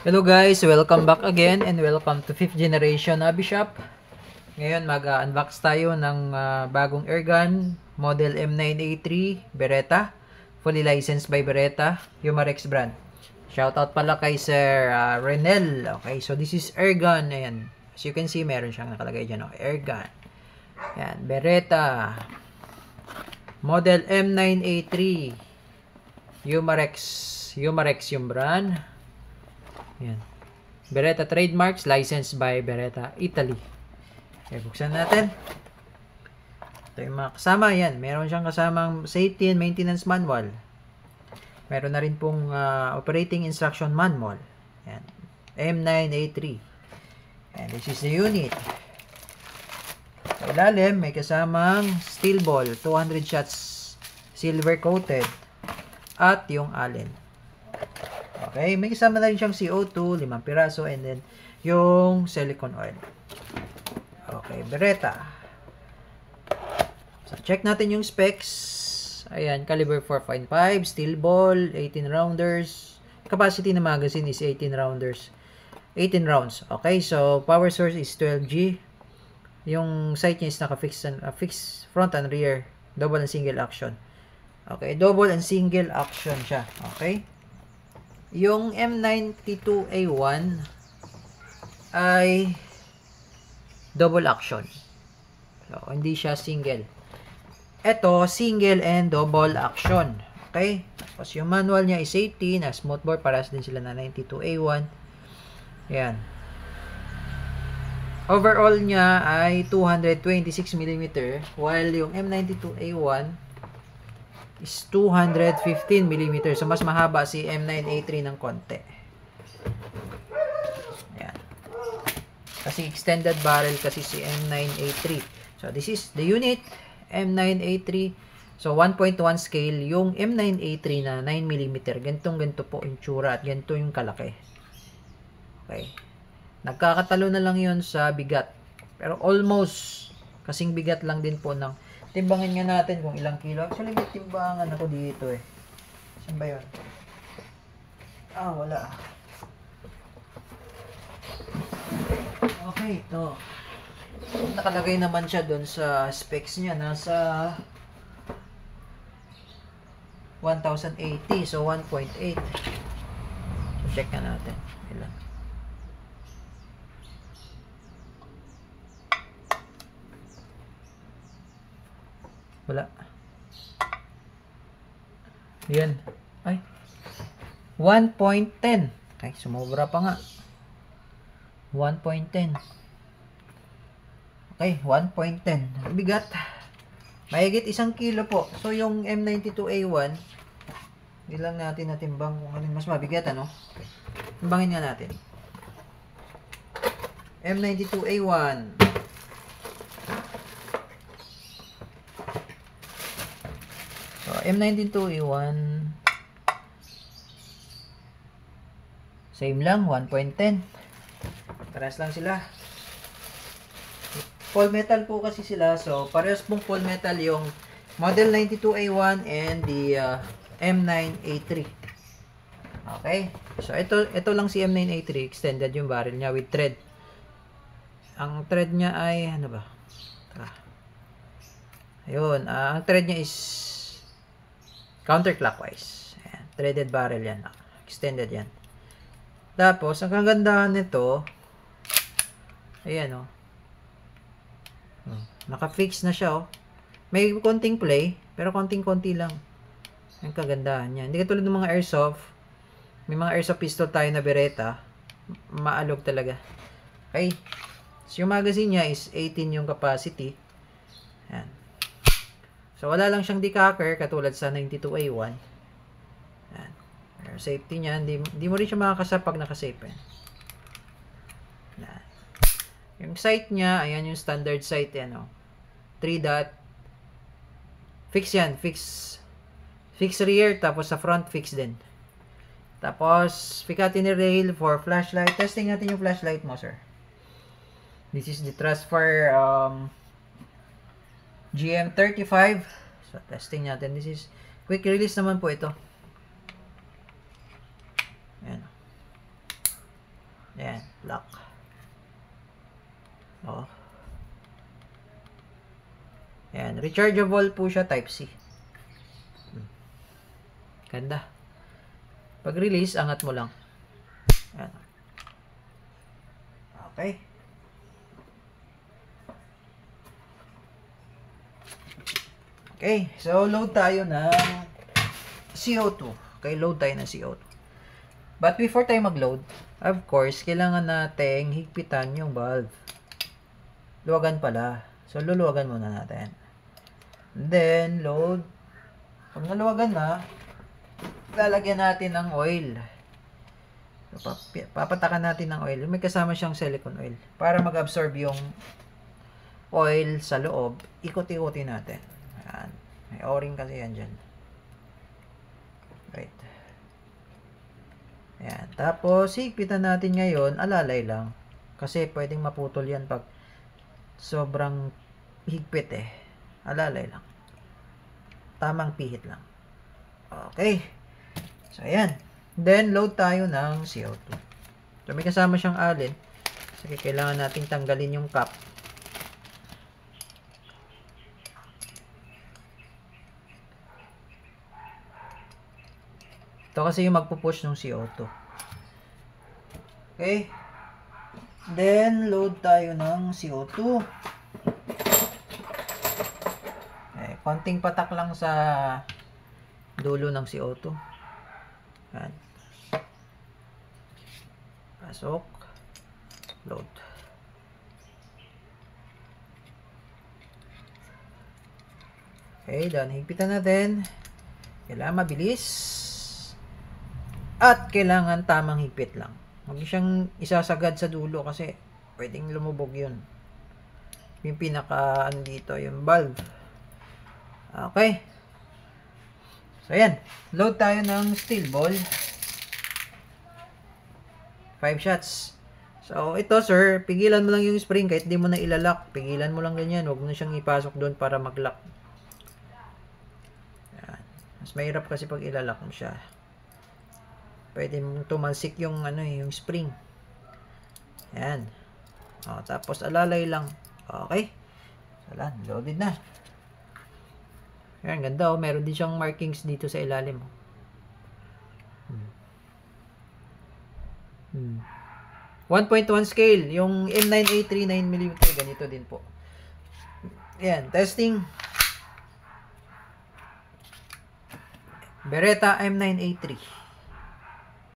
Hello guys, welcome back again and welcome to 5th generation Hobby Shop. Ngayon mag-unbox tayo ng bagong airgun model M9A3 Beretta, fully licensed by Beretta, Humarex brand. Shoutout pala kay Sir Renel. Okay, so this is airgun. Ayan, as you can see meron siyang nakalagay dyan, airgun. Ayan, Beretta model M9A3 Humarex yung brand. Yan. Beretta trademarks, licensed by Beretta, Italy. Okay, buksan natin. Ito yung mga kasama. Yan. Meron siyang kasamang safety and maintenance manual. Meron na rin pong operating instruction manual. Yan. M9A3. And this is the unit. Sa ilalim, may kasamang steel ball, 200 shots, silver coated, at yung Allen. Okay, may kasama na rin siyang CO2, 5 piraso, and then yung silicone oil. Okay, Beretta. So, check natin yung specs. Ayan, caliber 4.5, steel ball, 18 rounders. Capacity ng magazine is 18 rounders. 18 rounds. Okay, so power source is 12G. Yung sight niya is naka-fix front and rear. Double and single action. Okay, double and single action siya. Okay. Yung M92A1 ay double action. So, hindi siya single. Ito, single and double action. Okay? Tapos yung manual niya is 18, na smoothbore, paras din sila na 92A1. Yan. Overall niya ay 226mm, while yung M92A1 is 215mm. So, mas mahaba si M9A3 ng konti. Ayan. Kasi extended barrel kasi si M9A3. So, this is the unit, M9A3. So, 1.1 scale. Yung M9A3 na 9mm. Ganito po yung tsura at ganito yung kalaki. Okay. Nagkakatalo na lang yun sa bigat. Pero almost kasing bigat lang din po ng timbangin nga natin kung ilang kilo. Actually, may timbangan ako dito eh. Saan ba yun? Ah, wala. Okay, ito. Nakalagay naman siya doon sa specs niya. Nasa 1080. So, 1.8. So, check na natin. Ilan? Wala. Yan. Ay. 1.10. Ay, sumobra pa nga. 1.10. Okay, 1.10. Bigat. Mahigit 1 kilo po. So, yung M92A1, hindi lang natin natimbang kung ano mas mabigat, ano? Okay. Timbangin nga natin. M92A1. M92A1 same lang, 1.10. Parehas lang sila. Full metal po kasi sila. So, parehas pong full metal yung model 92A1 and the M9A3. Okay? So, ito lang si M9A3. Extended yung barrel niya with thread. Ang thread niya ay, ano ba? Ayun. Ang thread niya is counterclockwise. Ayan, threaded barrel yan. Extended yan. Tapos, ang kagandahan nito, ayan o. Naka-fix na siya o. May konting play, pero konting-konti lang. Ang kagandahan yan. Hindi katulad ng mga airsoft. May mga airsoft pistol tayo na Beretta. Maalog talaga. Okay. So, yung magazine niya is 18 yung capacity. Ayan. So, wala lang siyang decocker katulad sa 92A1. Ayan. Safety niya, hindi mo rin siya makakasap pag nakasafe. Ayan. Yung sight niya, ayan yung standard sight. Yan, 3 dot. Fix yan. Fix rear, tapos sa front fix din. Tapos, Picatinny rail for flashlight. Testing natin yung flashlight mo, sir. This is the Trustfire GM35. So, testing natin. This is quick release naman po ito. Ayan. Ayan, lock. Oh. Ayan, rechargeable po siya, Type-C. Ganda. Pag release, angat mo lang. Ayan. Okay. Okay, so load tayo ng CO2. Okay, load tayo ng CO2. But before tayo mag-load, of course, kailangan nating higpitan yung valve. Luwagan pala. So, luluwagan muna natin. And then, load. Pag naluwagan na, lalagyan natin ng oil. So, papatakan natin ng oil. May kasama siyang silicone oil. Para mag-absorb yung oil sa loob, ikot-ikotin natin. Ayan. May o-ring kasi yan dyan. Right. Ayan. Tapos, higpitan natin ngayon, alalay lang. Kasi pwedeng maputol yan pag sobrang higpit eh. Alalay lang. Tamang pihit lang. Okay. So, ayan. Then, load tayo ng CO2. So, may kasama siyang alin. Kasi kailangan nating tanggalin yung cap. Ito kasi yung magpupush ng CO2. Okay. Then, load tayo ng CO2. Okay. Konting patak lang sa dulo ng CO2. Yan. Pasok. Load. Okay, done. Higpitan natin. Kailangan mabilis. At kailangan tamang higpit lang. Huwag siyang isasagad sa dulo kasi pwedeng lumubog yun. Yung pinaka andito, yung valve. Okay. So, ayan. Load tayo ng steel ball. 5 shots. So, ito sir, pigilan mo lang yung spring kahit di mo na ilalak. Pigilan mo lang ganyan. Huwag mo na siyang ipasok doon para mag-lock. Ayan. Mas mahirap kasi pag ilalak mo siya. Pwede mong tumalsik yung yung spring. Ayan. O, tapos alalay lang. Okay. So, loaded na. Ayan, ganda oh. Meron din siyang markings dito sa ilalim. 1.1 scale. Yung M9A3 9mm. Ganito din po. Ayan, testing. Beretta M9A3.